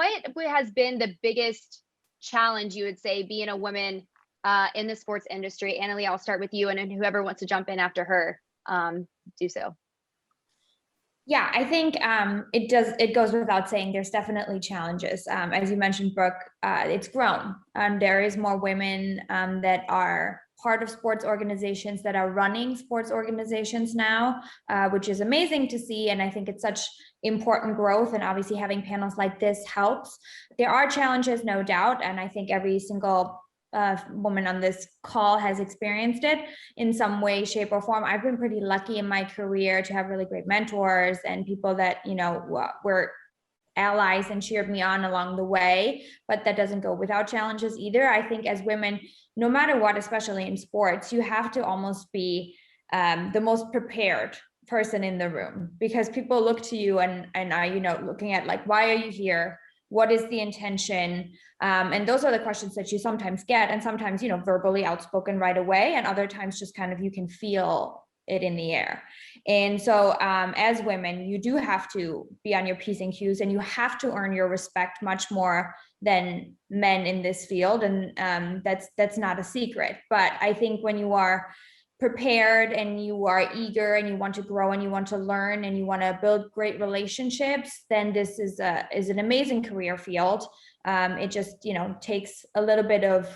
has been the biggest challenge you would say being a woman in the sports industry? Annelie, I'll start with you, and then whoever wants to jump in after her, do so. Yeah, I think it goes without saying there's definitely challenges. As you mentioned, Brooke, it's grown. There is more women that are part of sports organizations, that are running sports organizations now, which is amazing to see. And I think it's such important growth. And obviously having panels like this helps. There are challenges, no doubt. And I think every single woman on this call has experienced it in some way, shape, or form. I've been pretty lucky in my career to have really great mentors and people that, you know, were allies and cheered me on along the way, but that doesn't go without challenges either. I think as women, no matter what, especially in sports, you have to almost be the most prepared person in the room, because people look to you and are, you know, looking at like, why are you here? What is the intention? And those are the questions that you sometimes get, and sometimes, you know, verbally outspoken right away, and other times just kind of you can feel it in the air. And so as women, you do have to be on your P's and Q's, and you have to earn your respect much more than men in this field. And that's not a secret. But I think when you are prepared and you are eager and you want to grow and you want to learn and you want to build great relationships, then this is an amazing career field. It just, you know, takes a little bit of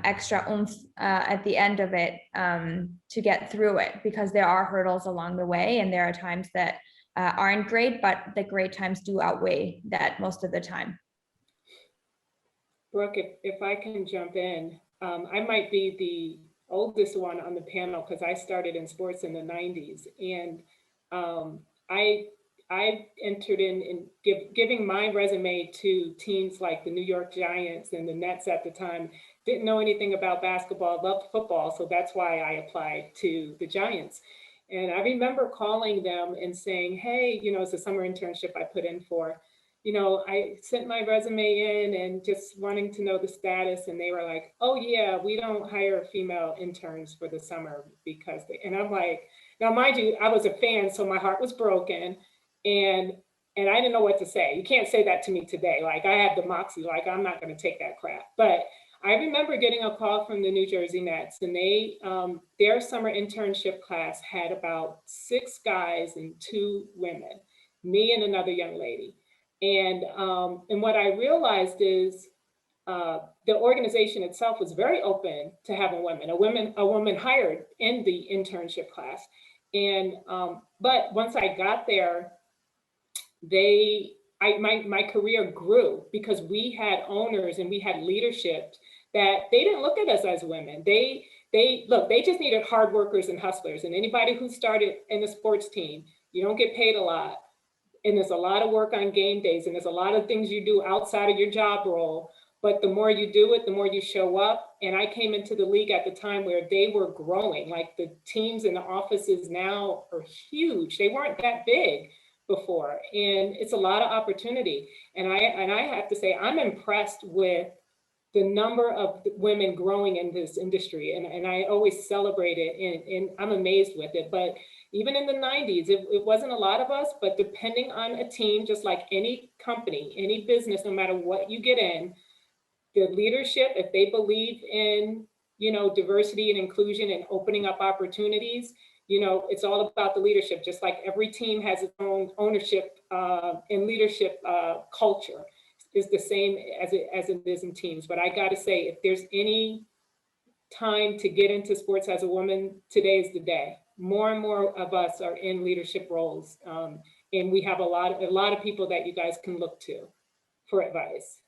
extra oomph at the end of it to get through it, because there are hurdles along the way, and there are times that aren't great, but the great times do outweigh that most of the time. Brooke, if I can jump in, I might be the oldest one on the panel because I started in sports in the 90s, and I entered in giving my resume to teams like the New York Giants and the Nets at the time. Didn't know anything about basketball, loved football, so that's why I applied to the Giants. And I remember calling them and saying, hey, you know, it's a summer internship I put in for. You know, I sent my resume in and just wanting to know the status, and they were like, oh yeah, we don't hire female interns for the summer because and I'm like, now mind you, I was a fan, so my heart was broken, and I didn't know what to say. You can't say that to me today. Like, I had the moxie, like, I'm not going to take that crap. But I remember getting a call from the New Jersey Nets, and they their summer internship class had about 6 guys and 2 women, me and another young lady. And what I realized is the organization itself was very open to having women, a woman hired in the internship class. And but once I got there, my career grew because we had owners and we had leadership that they didn't look at us as women. They just needed hard workers and hustlers. And anybody who started in the sports team, you don't get paid a lot. And there's a lot of work on game days, and there's a lot of things you do outside of your job role. But the more you do it, the more you show up. And I came into the league at the time where they were growing. Like, the teams in the offices now are huge. They weren't that big before. And it's a lot of opportunity. And I have to say, I'm impressed with the number of women growing in this industry. And I always celebrate it, and I'm amazed with it. But even in the 90s, it wasn't a lot of us, but depending on a team, just like any company, any business, no matter what you get in, the leadership, if they believe in, you know, diversity and inclusion and opening up opportunities, you know, it's all about the leadership. Just like every team has its own ownership and leadership culture is the same as it is in teams. But I got to say, if there's any time to get into sports as a woman, today is the day. More and more of us are in leadership roles, and we have a lot of people that you guys can look to for advice.